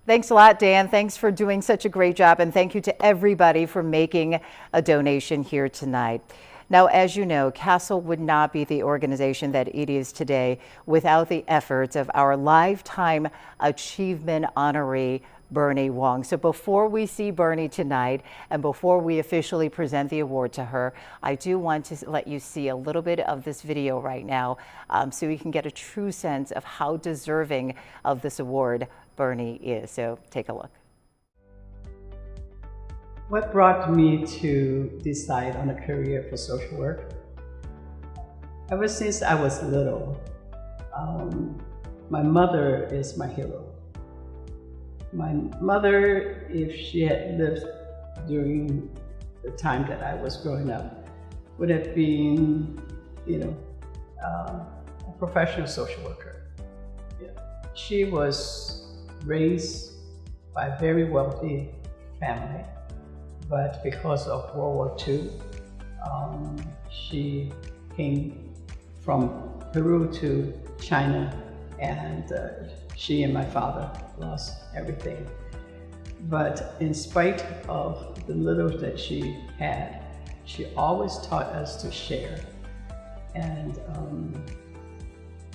Thanks a lot, Dan. Thanks for doing such a great job, and thank you to everybody for making a donation here tonight. Now, as you know, CASL would not be the organization that it is today without the efforts of our Lifetime Achievement honoree, Bernie Wong. So before we see Bernie tonight and before we officially present the award to her, I do want to let you see a little bit of this video right now so you can get a true sense of how deserving of this award Bernie is. So take a look. What brought me to decide on a career for social work? Ever since I was little, my mother is my hero. My mother, if she had lived during the time that I was growing up, would have been, a professional social worker. She was raised by a very wealthy family, but because of World War II, she came from Peru to China, and she and my father lost everything. But in spite of the little that she had, she always taught us to share. And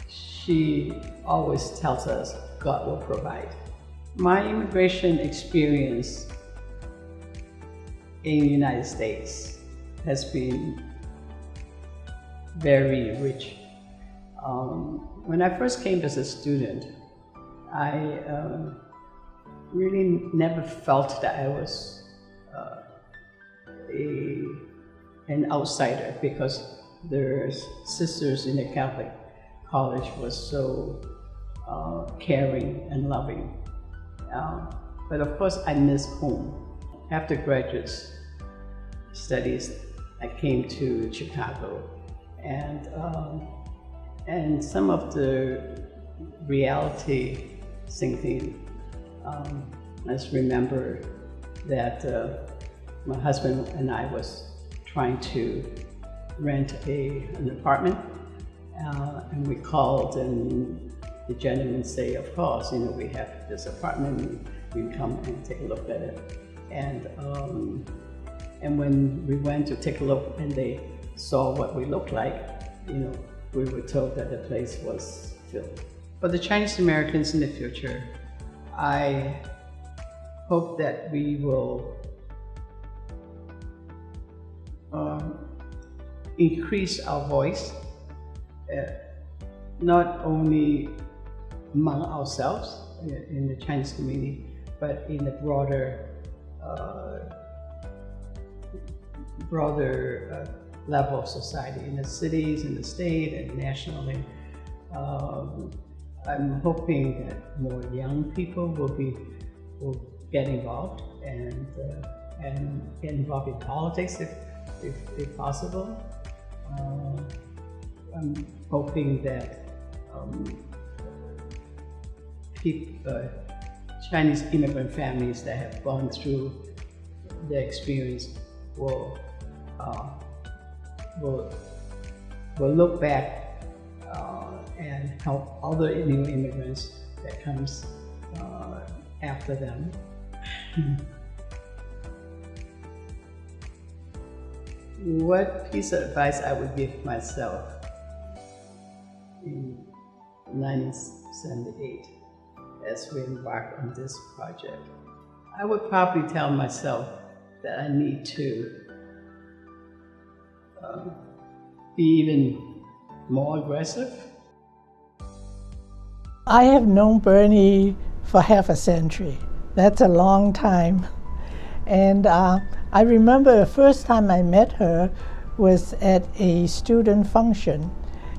she always tells us, God will provide. My immigration experience in the United States has been very rich. When I first came as a student, I really never felt that I was an outsider, because the sisters in the Catholic college was so caring and loving. But of course, I missed home. After graduate studies, I came to Chicago, and some of the reality sinking. I just remember that my husband and I was trying to rent an apartment, and we called, and the gentleman said, of course, we have this apartment, you can come and take a look at it. And when we went to take a look and they saw what we looked like, we were told that the place was filled. For the Chinese Americans in the future, I hope that we will increase our voice, not only among ourselves in the Chinese community, but in the broader level of society, in the cities, in the state, and nationally. I'm hoping that more young people will get involved and get involved in politics if possible. I'm hoping that Chinese immigrant families that have gone through the experience will look back and help other new immigrants that comes after them. What piece of advice I would give myself in 1978 as we embarked on this project? I would probably tell myself that I need to be even more aggressive. I have known Bernie for half a century. That's a long time. And I remember the first time I met her was at a student function,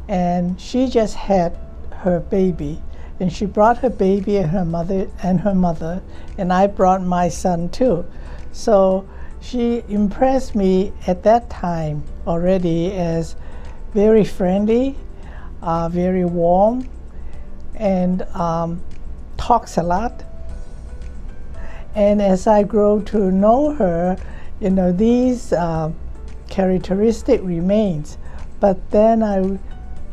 and she just had her baby. And she brought her baby and her mother, and I brought my son too. So she impressed me at that time already as very friendly, very warm, and talks a lot. And as I grow to know her, these characteristic remains. But then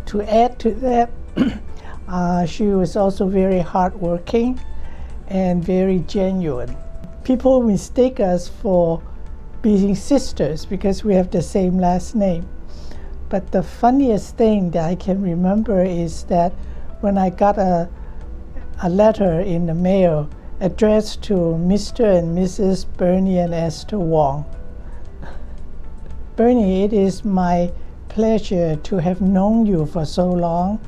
to add to that, she was also very hardworking, and very genuine. People mistake us for being sisters because we have the same last name. But the funniest thing that I can remember is that when I got a letter in the mail addressed to Mr. and Mrs. Bernie and Esther Wong. Bernie, it is my pleasure to have known you for so long,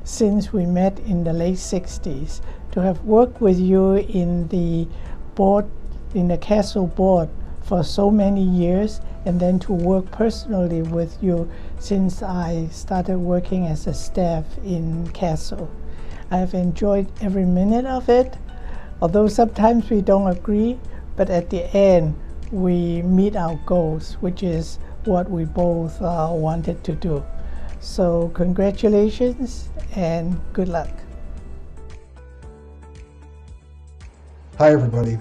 since we met in the late 60s, to have worked with you in the board, in the CASL board for so many years, and then to work personally with you since I started working as a staff in CASL. I have enjoyed every minute of it, although sometimes we don't agree, but at the end we meet our goals, which is what we both wanted to do. So congratulations and good luck. Hi everybody.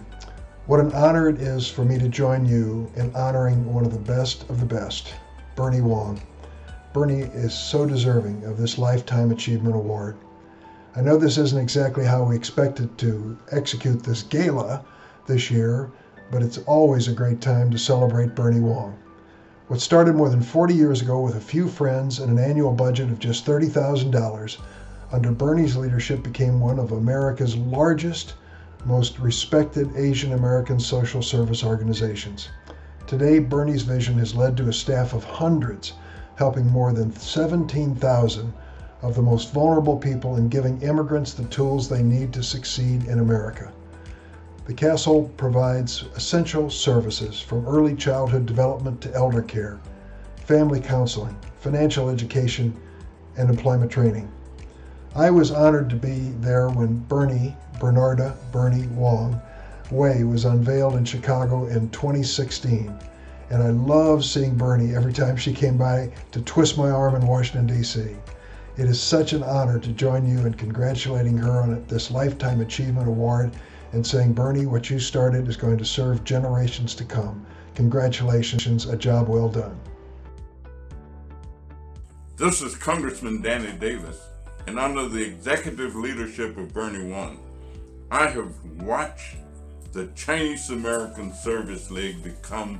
What an honor it is for me to join you in honoring one of the best, Bernie Wong. Bernie is so deserving of this Lifetime Achievement Award. I know this isn't exactly how we expected to execute this gala this year, but it's always a great time to celebrate Bernie Wong. What started more than 40 years ago with a few friends and an annual budget of just $30,000, under Bernie's leadership became one of America's largest, most respected Asian American social service organizations. Today, Bernie's vision has led to a staff of hundreds, helping more than 17,000 of the most vulnerable people and giving immigrants the tools they need to succeed in America. The CASL provides essential services from early childhood development to elder care, family counseling, financial education, and employment training. I was honored to be there when Bernie Wong Way was unveiled in Chicago in 2016. And I loved seeing Bernie every time she came by to twist my arm in Washington, D.C. It is such an honor to join you in congratulating her on this Lifetime Achievement Award and saying, Bernie, what you started is going to serve generations to come. Congratulations, a job well done. This is Congressman Danny Davis, and under the executive leadership of Bernie Wong, I have watched the Chinese American Service League become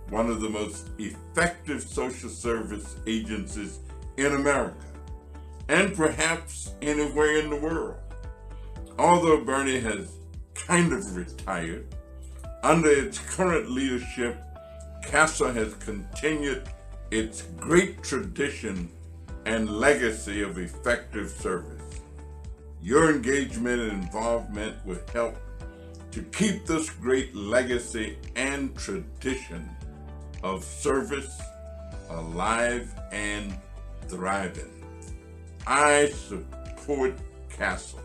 one of the most effective social service agencies in America, and perhaps anywhere in the world. Although Bernie has kind of retired, under its current leadership, CASL has continued its great tradition and legacy of effective service. Your engagement and involvement will help to keep this great legacy and tradition of service alive and thriving. I support CASL.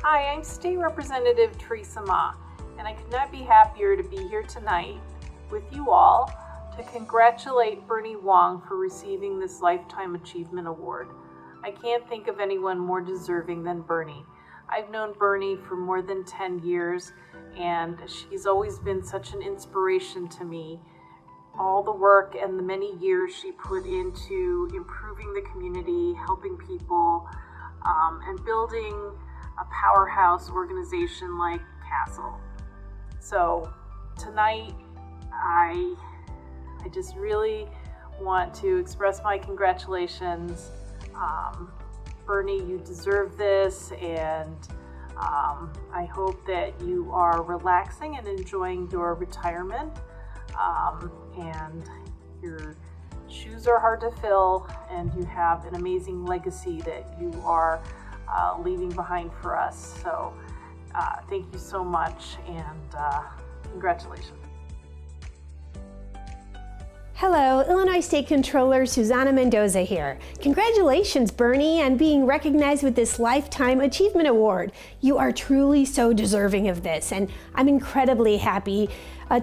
Hi, I'm State Representative Theresa, and I could not be happier to be here tonight with you all to congratulate Bernie Wong for receiving this Lifetime Achievement Award. I can't think of anyone more deserving than Bernie. I've known Bernie for more than 10 years, and she's always been such an inspiration to me. All the work and the many years she put into improving the community, helping people, and building a powerhouse organization like CASL. So tonight, I just really want to express my congratulations. Bernie, you deserve this, and I hope that you are relaxing and enjoying your retirement, and your shoes are hard to fill, and you have an amazing legacy that you are leaving behind for us. So thank you so much, and congratulations. Hello, Illinois State Controller Susana A Mendoza here. Congratulations, Bernie, on being recognized with this Lifetime Achievement Award. You are truly so deserving of this, and I'm incredibly happy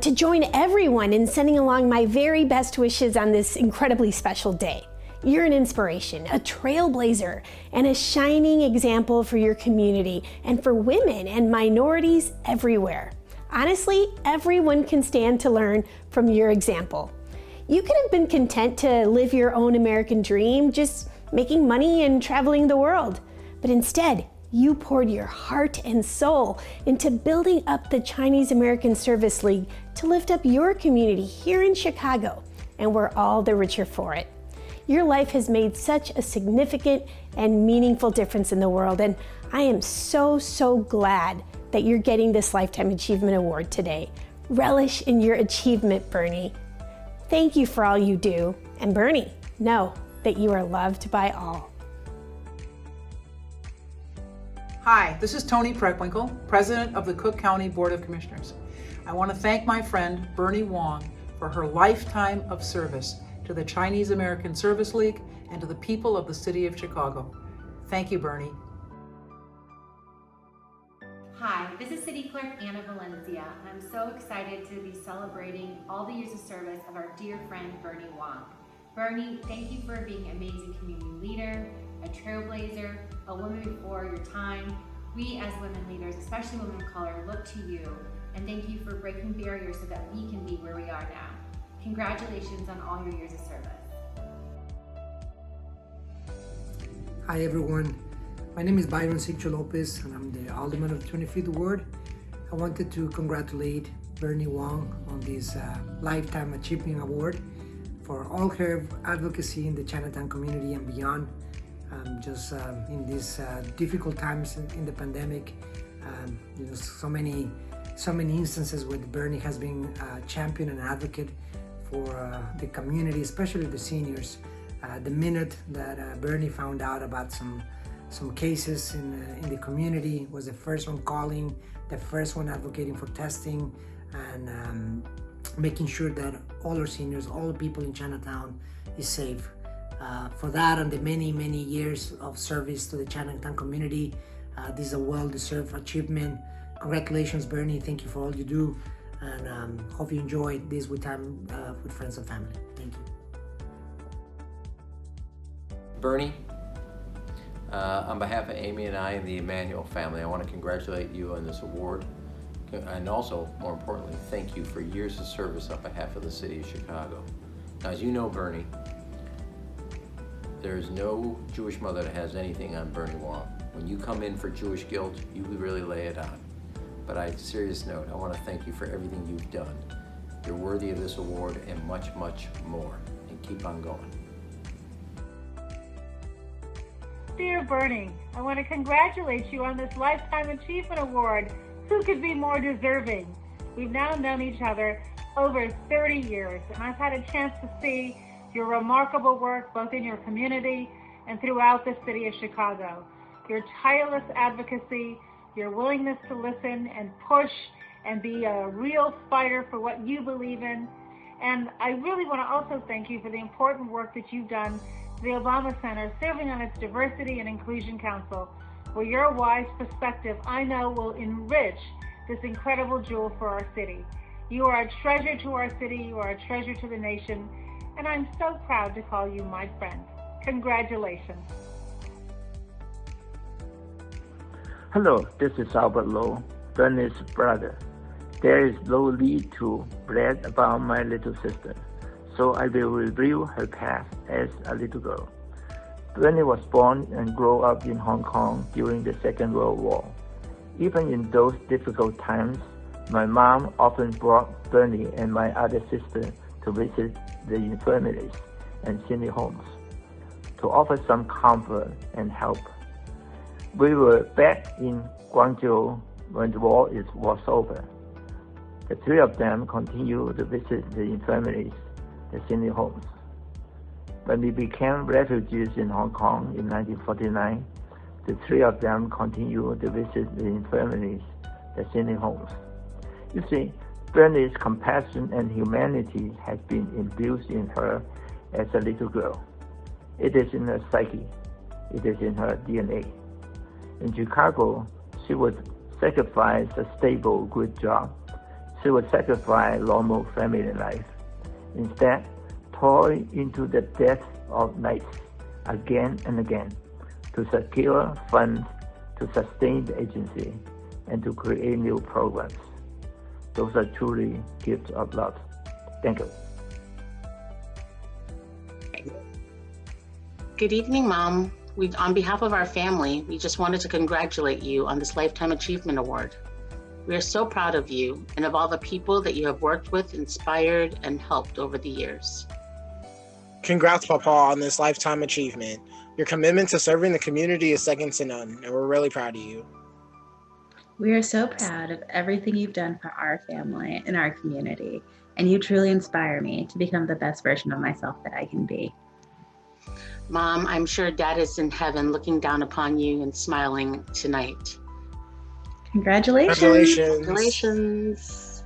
to join everyone in sending along my very best wishes on this incredibly special day. You're an inspiration, a trailblazer, and a shining example for your community and for women and minorities everywhere. Honestly, everyone can stand to learn from your example. You could have been content to live your own American dream, just making money and traveling the world. But instead, you poured your heart and soul into building up the Chinese American Service League to lift up your community here in Chicago, and we're all the richer for it. Your life has made such a significant and meaningful difference in the world, and I am so glad that you're getting this Lifetime Achievement Award today. Relish in your achievement, Bernie. Thank you for all you do, and Bernie, know that you are loved by all. Hi, this is Tony Preckwinkle, President of the Cook County Board of Commissioners. I want to thank my friend Bernie Wong for her lifetime of service to the Chinese American Service League and to the people of the city of Chicago. Thank you, Bernie. Hi, this is City Clerk Anna Valencia. I'm so excited to be celebrating all the years of service of our dear friend Bernie Wong. Bernie, thank you for being an amazing community leader, a trailblazer, a woman before your time. We as women leaders, especially women of color, look to you, and thank you for breaking barriers so that we can be where we are now. Congratulations on all your years of service. Hi everyone, my name is Byron Sigcholopez and I'm the Alderman of the 25th Ward. I wanted to congratulate Bernie Wong on this Lifetime Achievement Award for all her advocacy in the Chinatown community and beyond. In these difficult times in the pandemic, so many instances where Bernie has been a champion and advocate for the community, especially the seniors. The minute that Bernie found out about some cases in the community, was the first one calling, the first one advocating for testing, and making sure that all our seniors, all the people in Chinatown is safe. For that and the many years of service to the Chinatown community, this is a well-deserved achievement. Congratulations, Bernie. Thank you for all you do, and hope you enjoy this with time with friends and family. Thank you. Bernie, on behalf of Amy and I and the Emanuel family, I want to congratulate you on this award, and also, more importantly, thank you for years of service on behalf of the city of Chicago. Now, as you know, Bernie, there is no Jewish mother that has anything on Bernie Wong. When you come in for Jewish guilt, you really lay it on. But on a serious note, I want to thank you for everything you've done. You're worthy of this award and much more, and keep on going. Dear Bernie, I want to congratulate you on this Lifetime Achievement Award. Who could be more deserving? We've now known each other over 30 years, and I've had a chance to see your remarkable work both in your community and throughout the city of Chicago. Your tireless advocacy, your willingness to listen and push and be a real fighter for what you believe in. And I really want to also thank you for the important work that you've done at the Obama Center, serving on its Diversity and Inclusion Council, where your wise perspective, I know, will enrich this incredible jewel for our city. You are a treasure to our city, you are a treasure to the nation, and I'm so proud to call you my friend. Congratulations. Hello, this is Albert Lowe, Bernie's brother. There is no need to brag about my little sister, so I will review her past as a little girl. Bernie was born and grew up in Hong Kong during the Second World War. Even in those difficult times, my mom often brought Bernie and my other sister to visit the infirmaries and senior homes to offer some comfort and help. We were back in Guangzhou when the war was over. The three of them continued to visit the infirmaries, the senior homes. When we became refugees in Hong Kong in 1949, the three of them continued to visit the infirmaries, the senior homes. You see, Bernie's compassion and humanity has been infused in her as a little girl. It is in her psyche. It is in her DNA. In Chicago, she would sacrifice a stable, good job. She would sacrifice normal family life. Instead, toil into the depths of nights again and again to secure funds to sustain the agency and to create new programs. Those are truly gifts of love. Thank you. Good evening, Mom. On behalf of our family, we just wanted to congratulate you on this Lifetime Achievement Award. We are so proud of you and of all the people that you have worked with, inspired, and helped over the years. Congrats, Papa, on this lifetime achievement. Your commitment to serving the community is second to none, and we're really proud of you. We are so proud of everything you've done for our family and our community, and you truly inspire me to become the best version of myself that I can be. Mom, I'm sure Dad is in heaven looking down upon you and smiling tonight. Congratulations. Congratulations.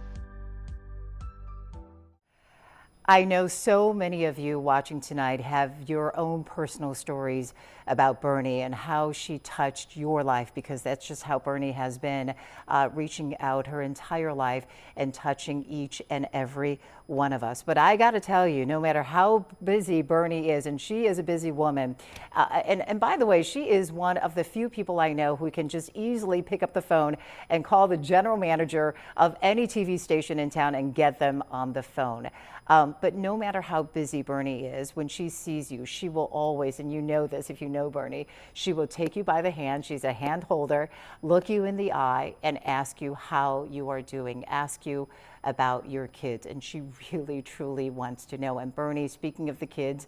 I know so many of you watching tonight have your own personal stories about Bernie and how she touched your life, because that's just how Bernie has been, reaching out her entire life and touching each and every one of us. But I got to tell you, no matter how busy Bernie is, and she is a busy woman, and by the way, she is one of the few people I know who can just easily pick up the phone and call the general manager of any TV station in town and get them on the phone. But no matter how busy Bernie is, when she sees you, she will always, and you know this if you know Bernie, she will take you by the hand. She's a hand holder, look you in the eye, and ask you how you are doing, ask you about your kids. And she really, truly wants to know. And Bernie, speaking of the kids,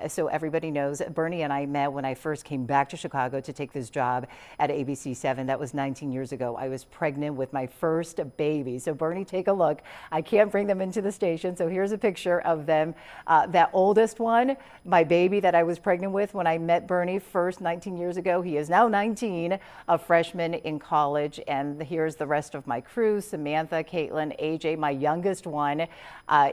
so everybody knows, Bernie and I met when I first came back to Chicago to take this job at ABC 7. That was 19 years ago. I was pregnant with my first baby. So Bernie, take a look. I can't bring them into the station. So here's a picture of them. That oldest one, my baby that I was pregnant with when I met Bernie first 19 years ago. He is now 19, a freshman in college. And here's the rest of my crew: Samantha, Caitlin, AJ. My youngest one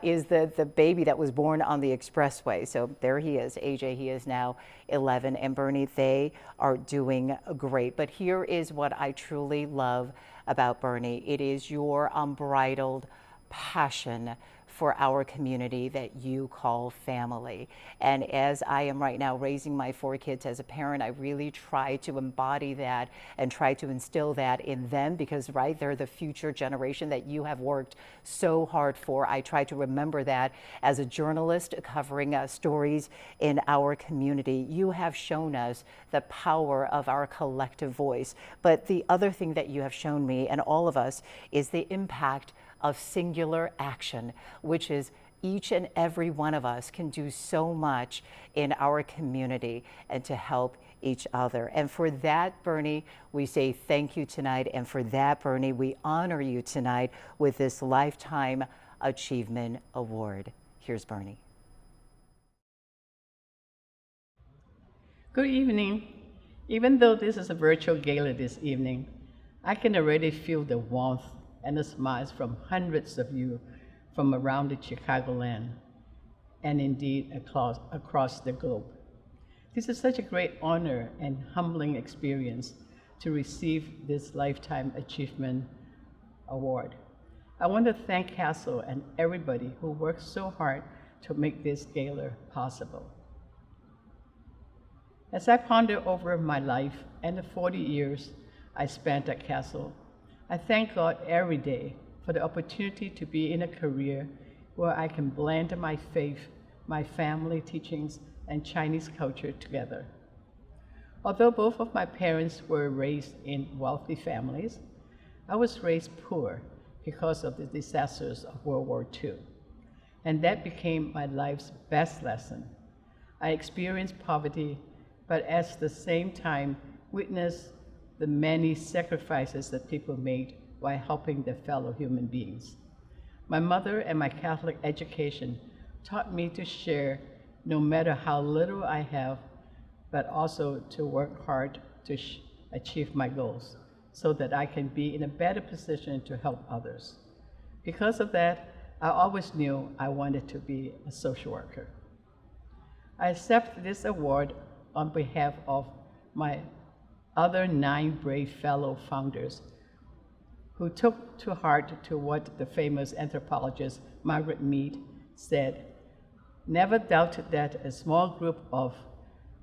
is the baby that was born on the expressway. So there he is, AJ. He is now 11. And Bernie, they are doing great. But here is what I truly love about Bernie. It is your unbridled passion for our community that you call family. And as I am right now raising my 4 kids as a parent, I really try to embody that and try to instill that in them, because right, they're the future generation that you have worked so hard for. I try to remember that as a journalist covering stories in our community. You have shown us the power of our collective voice. But the other thing that you have shown me and all of us is the impact of singular action, which is each and every one of us can do so much in our community and to help each other. And for that, Bernie, we say thank you tonight. And for that, Bernie, we honor you tonight with this Lifetime Achievement Award. Here's Bernie. Good evening. Even though this is a virtual gala this evening, I can already feel the warmth and the smiles from hundreds of you from around the Chicagoland and indeed across the globe. This is such a great honor and humbling experience to receive this Lifetime Achievement Award. I want to thank CASL and everybody who worked so hard to make this gala possible. As I ponder over my life and the 40 years I spent at CASL, I thank God every day for the opportunity to be in a career where I can blend my faith, my family teachings, and Chinese culture together. Although both of my parents were raised in wealthy families, I was raised poor because of the disasters of World War II. And that became my life's best lesson. I experienced poverty, but at the same time witnessed the many sacrifices that people made while helping their fellow human beings. My mother and my Catholic education taught me to share no matter how little I have, but also to work hard to achieve my goals so that I can be in a better position to help others. Because of that, I always knew I wanted to be a social worker. I accept this award on behalf of my other 9 brave fellow founders who took to heart to what the famous anthropologist Margaret Mead said: "Never doubted that a small group of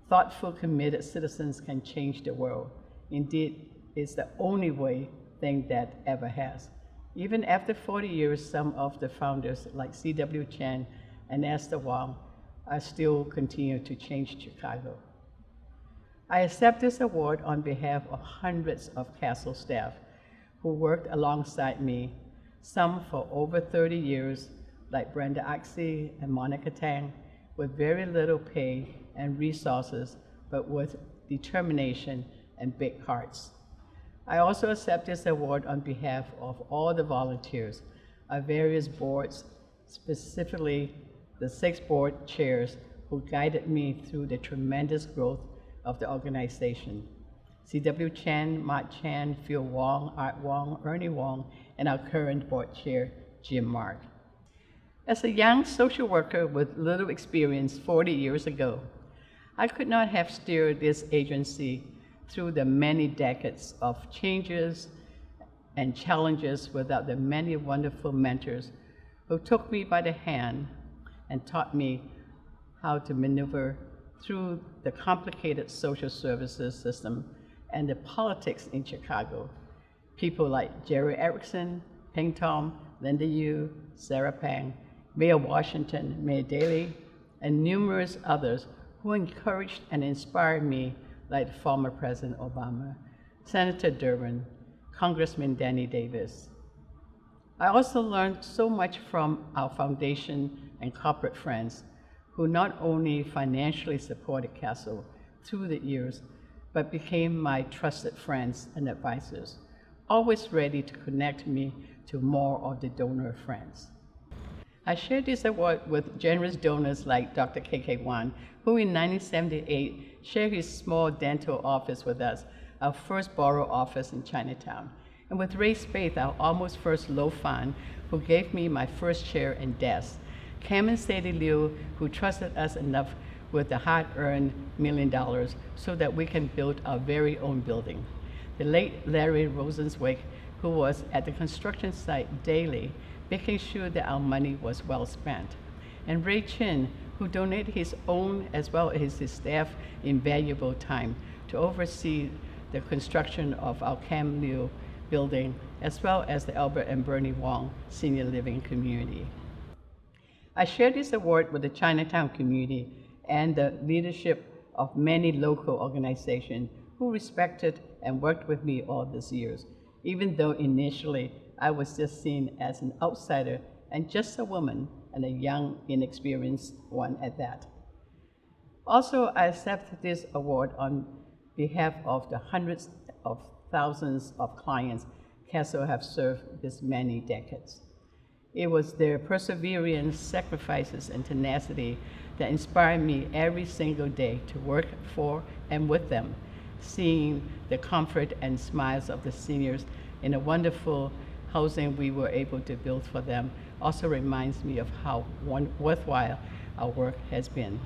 thoughtful, committed citizens can change the world. Indeed, it's the only thing that ever has." Even after 40 years, some of the founders like C.W. Chan and Esther Wong are still continue to change Chicago. I accept this award on behalf of hundreds of CASL staff who worked alongside me, some for over 30 years, like Brenda Oxy and Monica Tang, with very little pay and resources, but with determination and big hearts. I also accept this award on behalf of all the volunteers, our various boards, specifically the 6 board chairs who guided me through the tremendous growth of the organization. C.W. Chen, Mott Chan, Phil Wong, Art Wong, Ernie Wong, and our current board chair, Jim Mark. As a young social worker with little experience 40 years ago, I could not have steered this agency through the many decades of changes and challenges without the many wonderful mentors who took me by the hand and taught me how to maneuver through the complicated social services system and the politics in Chicago. People like Jerry Erickson, Ping Tom, Linda Yu, Sarah Pang, Mayor Washington, Mayor Daley, and numerous others who encouraged and inspired me, like former President Obama, Senator Durbin, Congressman Danny Davis. I also learned so much from our foundation and corporate friends who not only financially supported CASL through the years, but became my trusted friends and advisors, always ready to connect me to more of the donor friends. I share this award with generous donors like Dr. K.K. Wan, who in 1978 shared his small dental office with us, our first borough office in Chinatown, and with Ray Spaeth, our almost first Lo Fan, who gave me my first chair and desk, Cam and Sadie Liu, who trusted us enough with the hard-earned $1 million so that we can build our very own building. The late Larry Rosenzweig, who was at the construction site daily, making sure that our money was well spent. And Ray Chin, who donated his own as well as his staff invaluable time to oversee the construction of our Cam Liu building, as well as the Albert and Bernie Wong Senior Living Community. I share this award with the Chinatown community and the leadership of many local organizations who respected and worked with me all these years, even though initially I was just seen as an outsider and just a woman, and a young, inexperienced one at that. Also, I accept this award on behalf of the hundreds of thousands of clients CASL have served this many decades. It was their perseverance, sacrifices, and tenacity that inspired me every single day to work for and with them, seeing the comfort and smiles of the seniors in a wonderful housing we were able to build for them also reminds me of how worthwhile our work has been.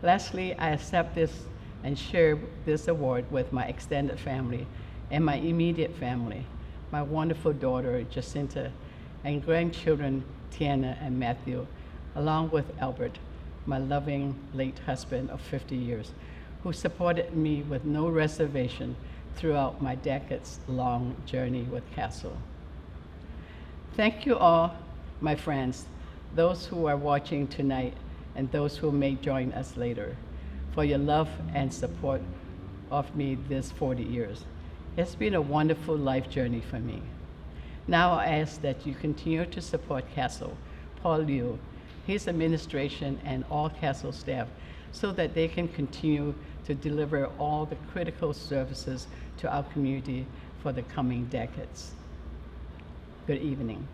Lastly, I accept this and share this award with my extended family and my immediate family, my wonderful daughter, Jacinta, and grandchildren, Tiana and Matthew, along with Albert, my loving late husband of 50 years, who supported me with no reservation throughout my decades-long journey with CASL. Thank you all, my friends, those who are watching tonight and those who may join us later, for your love and support of me this 40 years. It's been a wonderful life journey for me. Now I ask that you continue to support CASL, Paul Liu, his administration, and all CASL staff so that they can continue to deliver all the critical services to our community for the coming decades. Good evening.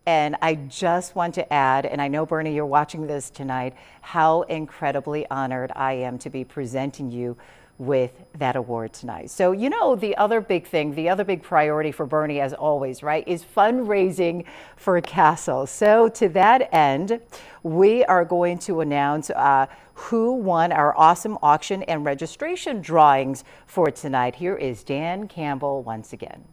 And I just want to add, and I know, Bernie, you're watching this tonight, how incredibly honored I am to be presenting you with that award tonight. So, you know, the other big thing, the other big priority for Bernie, as always, right, is fundraising for CASL. So to that end, we are going to announce who won our awesome auction and registration drawings for tonight. Here is Dan Campbell once again.